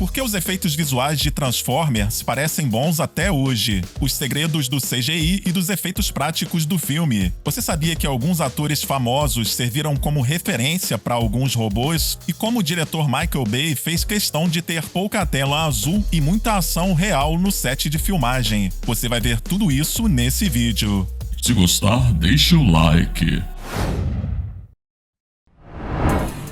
Por que os efeitos visuais de Transformers parecem bons até hoje? Os segredos do CGI e dos efeitos práticos do filme. Você sabia que alguns atores famosos serviram como referência para alguns robôs? E como o diretor Michael Bay fez questão de ter pouca tela azul e muita ação real no set de filmagem? Você vai ver tudo isso nesse vídeo. Se gostar, deixa o like.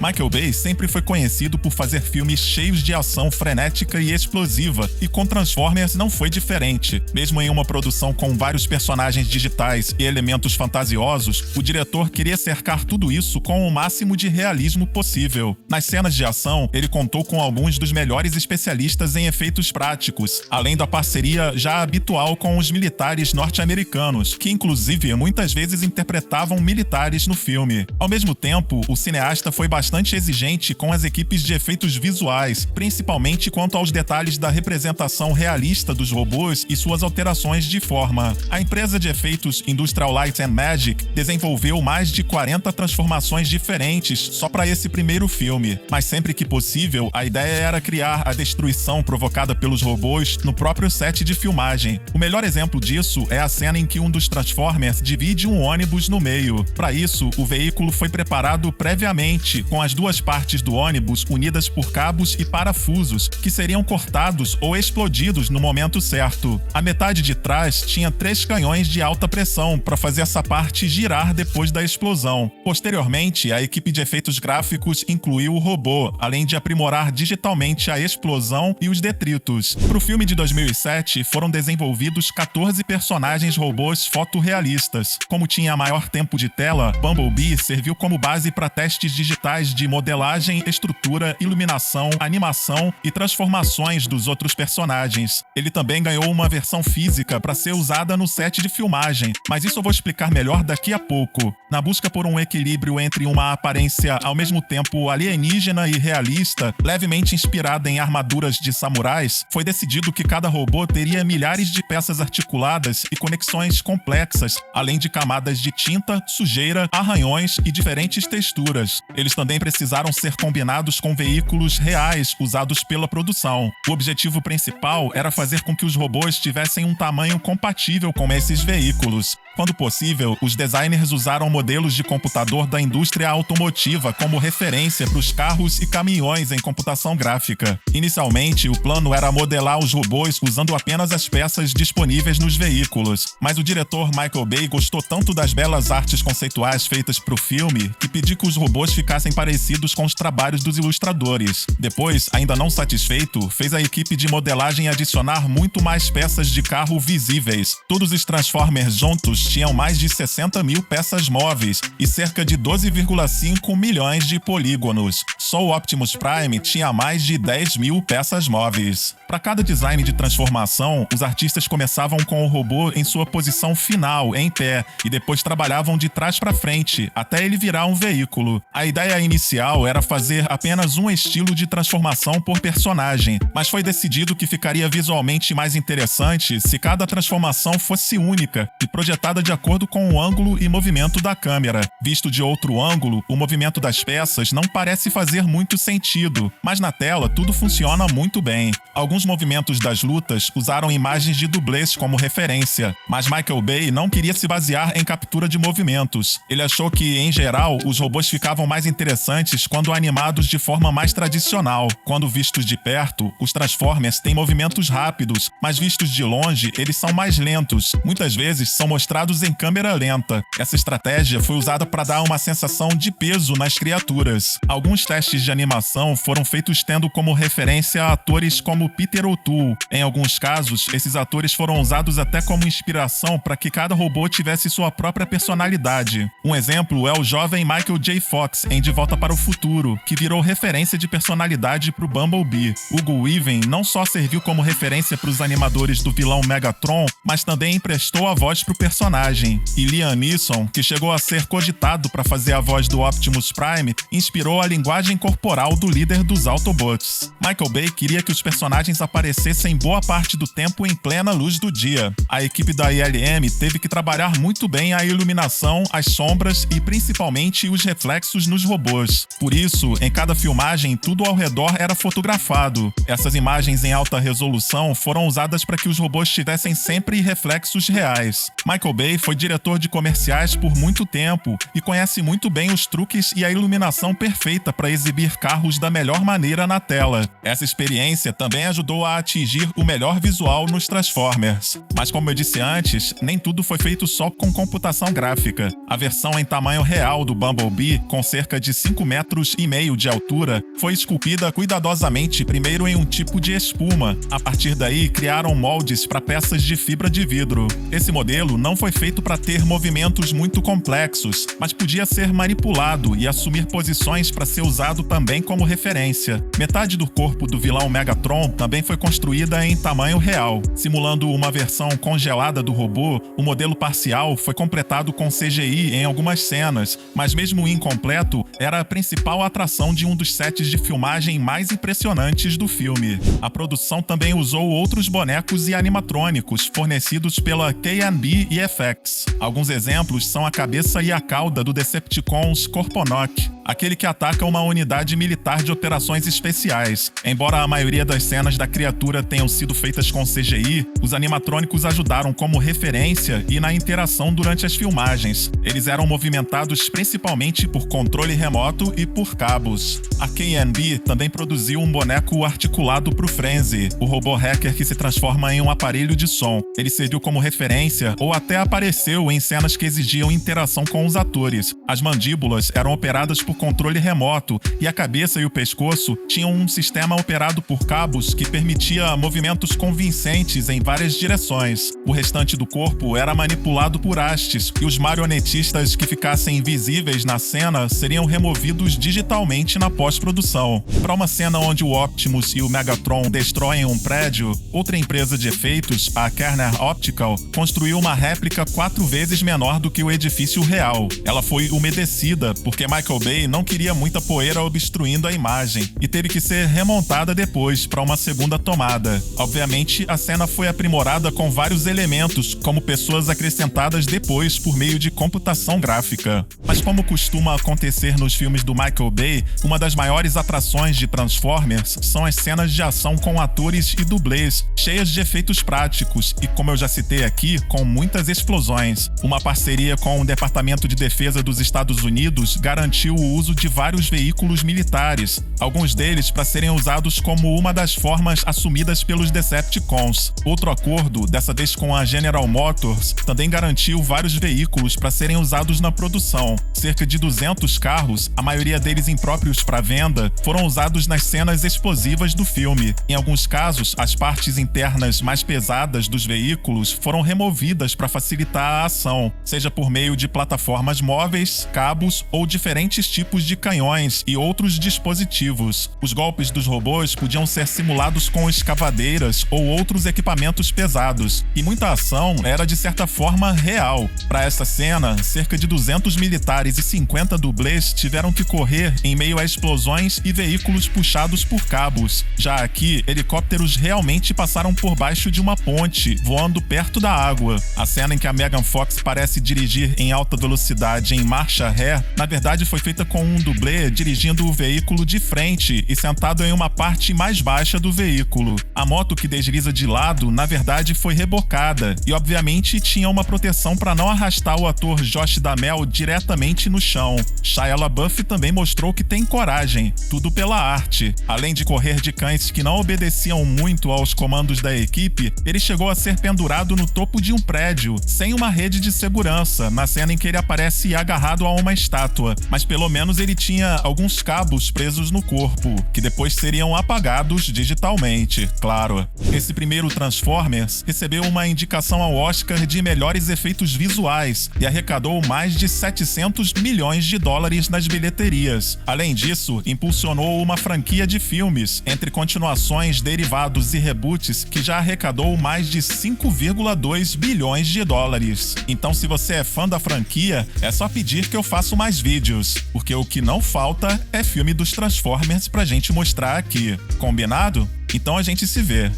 Michael Bay sempre foi conhecido por fazer filmes cheios de ação frenética e explosiva, e com Transformers não foi diferente. Mesmo em uma produção com vários personagens digitais e elementos fantasiosos, o diretor queria cercar tudo isso com o máximo de realismo possível. Nas cenas de ação, ele contou com alguns dos melhores especialistas em efeitos práticos, além da parceria já habitual com os militares norte-americanos, que inclusive muitas vezes interpretavam militares no filme. Ao mesmo tempo, o cineasta foi bastante exigente com as equipes de efeitos visuais, principalmente quanto aos detalhes da representação realista dos robôs e suas alterações de forma. A empresa de efeitos Industrial Light and Magic desenvolveu mais de 40 transformações diferentes só para esse primeiro filme, mas sempre que possível, a ideia era criar a destruição provocada pelos robôs no próprio set de filmagem. O melhor exemplo disso é a cena em que um dos Transformers divide um ônibus no meio. Para isso, o veículo foi preparado previamente, com as duas partes do ônibus unidas por cabos e parafusos, que seriam cortados ou explodidos no momento certo. A metade de trás tinha 3 canhões de alta pressão para fazer essa parte girar depois da explosão. Posteriormente, a equipe de efeitos gráficos incluiu o robô, além de aprimorar digitalmente a explosão e os detritos. Para o filme de 2007, foram desenvolvidos 14 personagens robôs fotorrealistas. Como tinha maior tempo de tela, Bumblebee serviu como base para testes digitais de modelagem, estrutura, iluminação, animação e transformações dos outros personagens. Ele também ganhou uma versão física para ser usada no set de filmagem, mas isso eu vou explicar melhor daqui a pouco. Na busca por um equilíbrio entre uma aparência ao mesmo tempo alienígena e realista, levemente inspirada em armaduras de samurais, foi decidido que cada robô teria milhares de peças articuladas e conexões complexas, além de camadas de tinta, sujeira, arranhões e diferentes texturas. Eles também precisaram ser combinados com veículos reais usados pela produção. O objetivo principal era fazer com que os robôs tivessem um tamanho compatível com esses veículos. Quando possível, os designers usaram modelos de computador da indústria automotiva como referência para os carros e caminhões em computação gráfica. Inicialmente, o plano era modelar os robôs usando apenas as peças disponíveis nos veículos, mas o diretor Michael Bay gostou tanto das belas artes conceituais feitas para o filme que pediu que os robôs ficassem parecidos com os trabalhos dos ilustradores. Depois, ainda não satisfeito, fez a equipe de modelagem adicionar muito mais peças de carro visíveis. Todos os Transformers juntos tinham mais de 60 mil peças móveis e cerca de 12,5 milhões de polígonos. Só o Optimus Prime tinha mais de 10 mil peças móveis. Para cada design de transformação, os artistas começavam com o robô em sua posição final, em pé, e depois trabalhavam de trás para frente, até ele virar um veículo. A ideia inicial era fazer apenas um estilo de transformação por personagem, mas foi decidido que ficaria visualmente mais interessante se cada transformação fosse única e projetada de acordo com o ângulo e movimento da câmera. Visto de outro ângulo, o movimento das peças não parece fazer muito sentido, mas na tela tudo funciona muito bem. Alguns movimentos das lutas usaram imagens de dublês como referência, mas Michael Bay não queria se basear em captura de movimentos. Ele achou que, em geral, os robôs ficavam mais interessantes quando animados de forma mais tradicional. Quando vistos de perto, os Transformers têm movimentos rápidos, mas vistos de longe, eles são mais lentos. Muitas vezes são mostrados em câmera lenta. Essa estratégia foi usada para dar uma sensação de peso nas criaturas. Alguns testes de animação foram feitos tendo como referência atores como Peter O'Toole. Em alguns casos, esses atores foram usados até como inspiração para que cada robô tivesse sua própria personalidade. Um exemplo é o jovem Michael J. Fox em De Volta para o Futuro, que virou referência de personalidade para o Bumblebee. Hugo Weaving não só serviu como referência para os animadores do vilão Megatron, mas também emprestou a voz para o personagem. E Liam Neeson, que chegou a ser cogitado para fazer a voz do Optimus Prime, inspirou a linguagem corporal do líder dos Autobots. Michael Bay queria que os personagens aparecessem boa parte do tempo em plena luz do dia. A equipe da ILM teve que trabalhar muito bem a iluminação, as sombras e principalmente os reflexos nos robôs. robôs. Por isso, em cada filmagem, tudo ao redor era fotografado. Essas imagens em alta resolução foram usadas para que os robôs tivessem sempre reflexos reais. Michael Bay foi diretor de comerciais por muito tempo e conhece muito bem os truques e a iluminação perfeita para exibir carros da melhor maneira na tela. Essa experiência também ajudou a atingir o melhor visual nos Transformers. Mas como eu disse antes, nem tudo foi feito só com computação gráfica. A versão em tamanho real do Bumblebee, com cerca de 5,5 metros de altura, foi esculpida cuidadosamente primeiro em um tipo de espuma. A partir daí, criaram moldes para peças de fibra de vidro. Esse modelo não foi feito para ter movimentos muito complexos, mas podia ser manipulado e assumir posições para ser usado também como referência. Metade do corpo do vilão Megatron também foi construída em tamanho real. Simulando uma versão congelada do robô, o modelo parcial foi completado com CGI em algumas cenas, mas mesmo incompleto, era a principal atração de um dos sets de filmagem mais impressionantes do filme. A produção também usou outros bonecos e animatrônicos fornecidos pela K&B e FX. Alguns exemplos são a cabeça e a cauda do Decepticon Scorponok, aquele que ataca uma unidade militar de operações especiais. Embora a maioria das cenas da criatura tenham sido feitas com CGI, os animatrônicos ajudaram como referência e na interação durante as filmagens. Eles eram movimentados principalmente por controle remoto e por cabos. A K&B também produziu um boneco articulado para o Frenzy, o robô hacker que se transforma em um aparelho de som. Ele serviu como referência ou até apareceu em cenas que exigiam interação com os atores. As mandíbulas eram operadas por controle remoto e a cabeça e o pescoço tinham um sistema operado por cabos que permitia movimentos convincentes em várias direções. O restante do corpo era manipulado por hastes e os marionetistas que ficassem invisíveis na cena seriam removidos digitalmente na pós-produção. Para uma cena onde o Optimus e o Megatron destroem um prédio, outra empresa de efeitos, a Kerner Optical, construiu uma réplica 4 vezes menor do que o edifício real. Ela foi umedecida porque Michael Bay não queria muita poeira obstruindo a imagem e teve que ser remontada depois para uma segunda tomada. Obviamente, a cena foi aprimorada com vários elementos, como pessoas acrescentadas depois por meio de computação gráfica. Mas como costuma acontecer nos filmes do Michael Bay, uma das maiores atrações de Transformers são as cenas de ação com atores e dublês, cheias de efeitos práticos e, como eu já citei aqui, com muitas explosões. Uma parceria com o Departamento de Defesa dos Estados Unidos garantiu o uso de vários veículos militares, alguns deles para serem usados como uma das formas assumidas pelos Decepticons. Outro acordo, dessa vez com a General Motors, também garantiu vários veículos para serem usados na produção. Cerca de 200 carros, a maioria deles impróprios para venda, foram usados nas cenas explosivas do filme. Em alguns casos, as partes internas mais pesadas dos veículos foram removidas para facilitar a ação, seja por meio de plataformas móveis, cabos ou diferentes tipos de canhões e outros dispositivos. Os golpes dos robôs podiam ser simulados com escavadeiras ou outros equipamentos pesados, e muita ação era de certa forma real. Para essa cena, cerca de 200 militares e 50 dublês tiveram que correr em meio a explosões e veículos puxados por cabos. Já aqui, helicópteros realmente passaram por baixo de uma ponte, voando perto da água. A cena em que a Megan Fox parece dirigir em alta velocidade em marcha ré, na verdade foi feita com um dublê dirigindo o veículo de frente e sentado em uma parte mais baixa do veículo. A moto que desliza de lado, na verdade, foi rebocada e, obviamente, tinha uma proteção para não arrastar o ator Josh Duhamel diretamente no chão. Shia LaBeouf também mostrou que tem coragem, tudo pela arte. Além de correr de cães que não obedeciam muito aos comandos da equipe, ele chegou a ser pendurado no topo de um prédio, sem uma rede de segurança, na cena em que ele aparece agarrado a uma estátua, mas pelo menos ele tinha alguns cabos presos no corpo, que depois seriam apagados digitalmente, claro. Esse primeiro Transformers recebeu uma indicação ao Oscar de melhores efeitos visuais e arrecadou mais de 700 milhões de dólares nas bilheterias. Além disso, impulsionou uma franquia de filmes, entre continuações, derivados e reboots, que já arrecadou mais de 5,2 bilhões de dólares. Então, se você é fã da franquia, é só pedir que eu faça mais vídeos, porque o que não falta é filme dos Transformers pra gente mostrar aqui. Combinado? Então a gente se vê.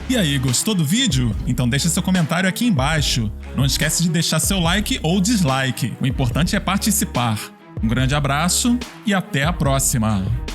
E aí, gostou do vídeo? Então deixa seu comentário aqui embaixo. Não esquece de deixar seu like ou dislike. O importante é participar. Um grande abraço e até a próxima!